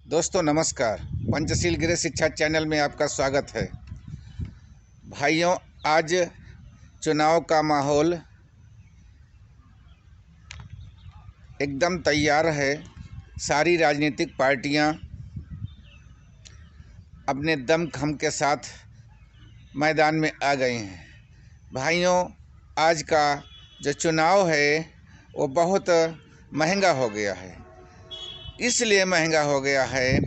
दोस्तों नमस्कार। पंचशील गृह शिक्षा चैनल में आपका स्वागत है। भाइयों, आज चुनाव का माहौल एकदम तैयार है। सारी राजनीतिक पार्टियां अपने दमखम के साथ मैदान में आ गई हैं। भाइयों, आज का जो चुनाव है वो बहुत महंगा हो गया है। इसलिए महंगा हो गया है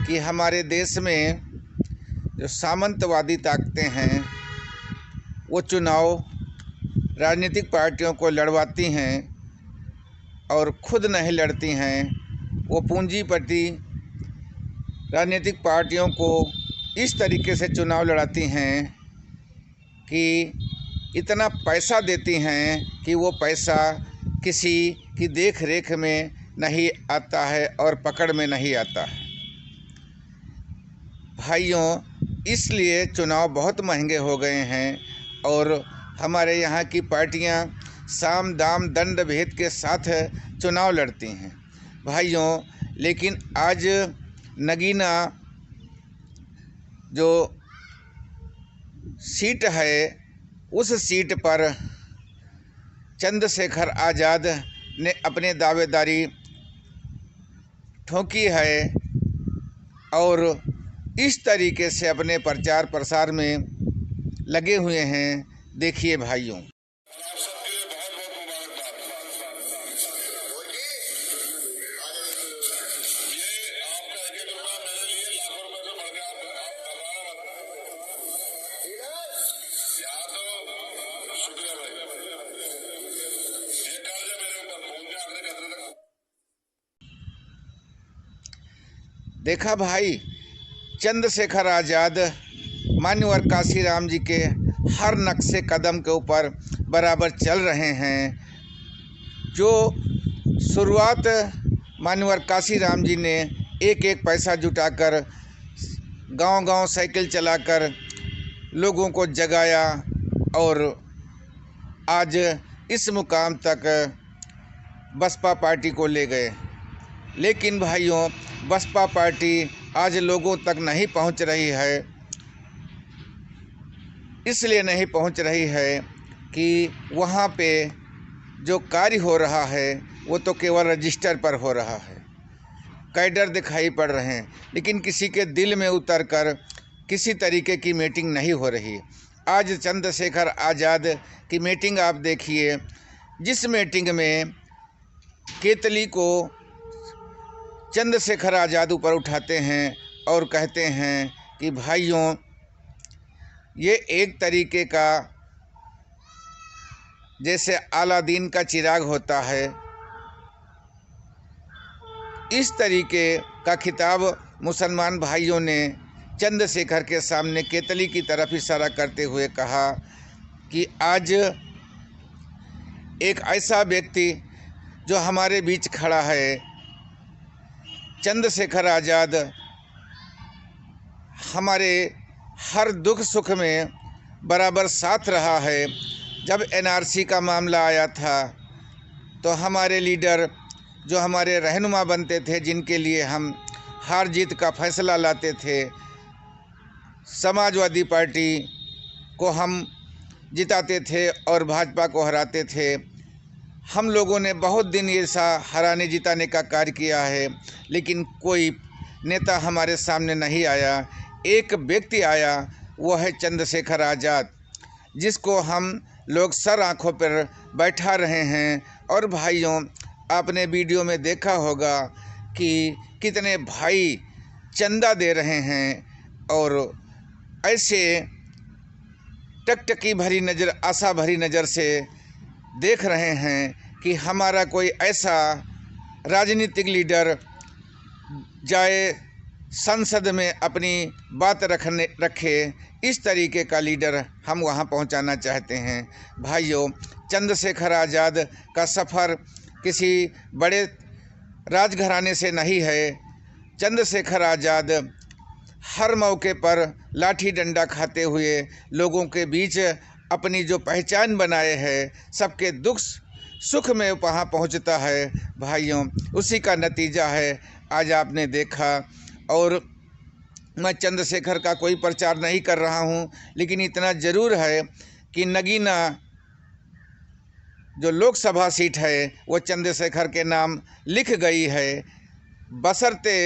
कि हमारे देश में जो सामंतवादी ताकतें हैं वो चुनाव राजनीतिक पार्टियों को लड़वाती हैं और खुद नहीं लड़ती हैं। वो पूंजीपति राजनीतिक पार्टियों को इस तरीके से चुनाव लड़ाती हैं कि इतना पैसा देती हैं कि वो पैसा किसी की देख रेख में नहीं आता है और पकड़ में नहीं आता है। भाइयों, इसलिए चुनाव बहुत महंगे हो गए हैं और हमारे यहाँ की पार्टियाँ साम दाम दंड भेद के साथ चुनाव लड़ती हैं। भाइयों, लेकिन आज नगीना जो सीट है उस सीट पर चंद्रशेखर आज़ाद ने अपने दावेदारी ठोकी है और इस तरीके से अपने प्रचार प्रसार में लगे हुए हैं। देखिए भाइयों, देखा भाई, चंद्रशेखर आज़ाद मान्यवर काशीराम जी के हर नक्शे कदम के ऊपर बराबर चल रहे हैं। जो शुरुआत मान्यवर काशीराम जी ने एक एक पैसा जुटाकर गांव-गांव साइकिल चलाकर लोगों को जगाया और आज इस मुकाम तक बसपा पार्टी को ले गए। लेकिन भाइयों, बसपा पार्टी आज लोगों तक नहीं पहुंच रही है। इसलिए नहीं पहुंच रही है कि वहां पे जो कार्य हो रहा है वो तो केवल रजिस्टर पर हो रहा है। कैडर दिखाई पड़ रहे हैं, लेकिन किसी के दिल में उतरकर किसी तरीके की मीटिंग नहीं हो रही। आज चंद्रशेखर आज़ाद की मीटिंग आप देखिए, जिस मीटिंग में केतली को चंद्रशेखर आज़ाद ऊपर उठाते हैं और कहते हैं कि भाइयों, ये एक तरीके का जैसे अलादीन का चिराग होता है, इस तरीके का खिताब मुसलमान भाइयों ने चंद्रशेखर के सामने केतली की तरफ इशारा करते हुए कहा कि आज एक ऐसा व्यक्ति जो हमारे बीच खड़ा है, चंद्रशेखर आज़ाद, हमारे हर दुख सुख में बराबर साथ रहा है। जब एनआरसी का मामला आया था तो हमारे लीडर जो हमारे रहनुमा बनते थे, जिनके लिए हम हार जीत का फैसला लाते थे, समाजवादी पार्टी को हम जिताते थे और भाजपा को हराते थे। हम लोगों ने बहुत दिन ऐसा हराने जिताने का कार्य किया है, लेकिन कोई नेता हमारे सामने नहीं आया। एक व्यक्ति आया, वो है चंद्रशेखर आज़ाद, जिसको हम लोग सर आँखों पर बैठा रहे हैं। और भाइयों, आपने वीडियो में देखा होगा कि कितने भाई चंदा दे रहे हैं और ऐसे टकटकी भरी नज़र, आशा भरी नज़र से देख रहे हैं कि हमारा कोई ऐसा राजनीतिक लीडर जाए संसद में अपनी बात रखे। इस तरीके का लीडर हम वहां पहुंचाना चाहते हैं। भाइयों, चंद्रशेखर आज़ाद का सफ़र किसी बड़े राजघराने से नहीं है। चंद्रशेखर आज़ाद हर मौके पर लाठी डंडा खाते हुए लोगों के बीच अपनी जो पहचान बनाए है, सबके दुख सुख में वहाँ पहुँचता है। भाइयों, उसी का नतीजा है आज आपने देखा। और मैं चंद्रशेखर का कोई प्रचार नहीं कर रहा हूं, लेकिन इतना ज़रूर है कि नगीना जो लोकसभा सीट है वो चंद्रशेखर के नाम लिख गई है। बशर्ते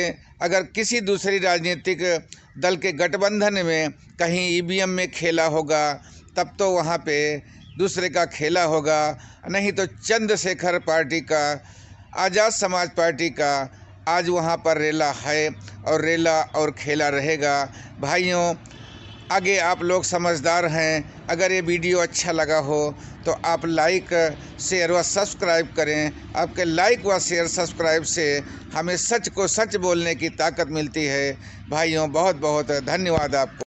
अगर किसी दूसरी राजनीतिक दल के गठबंधन में कहीं ईवीएम में खेला होगा तब तो वहाँ पे दूसरे का खेला होगा, नहीं तो चंद्रशेखर पार्टी का, आज़ाद समाज पार्टी का आज वहाँ पर रेला है और रेला और खेला रहेगा। भाइयों, आगे आप लोग समझदार हैं। अगर ये वीडियो अच्छा लगा हो तो आप लाइक, शेयर व सब्सक्राइब करें। आपके लाइक व शेयर सब्सक्राइब से हमें सच को सच बोलने की ताकत मिलती है। भाइयों, बहुत बहुत धन्यवाद आपको।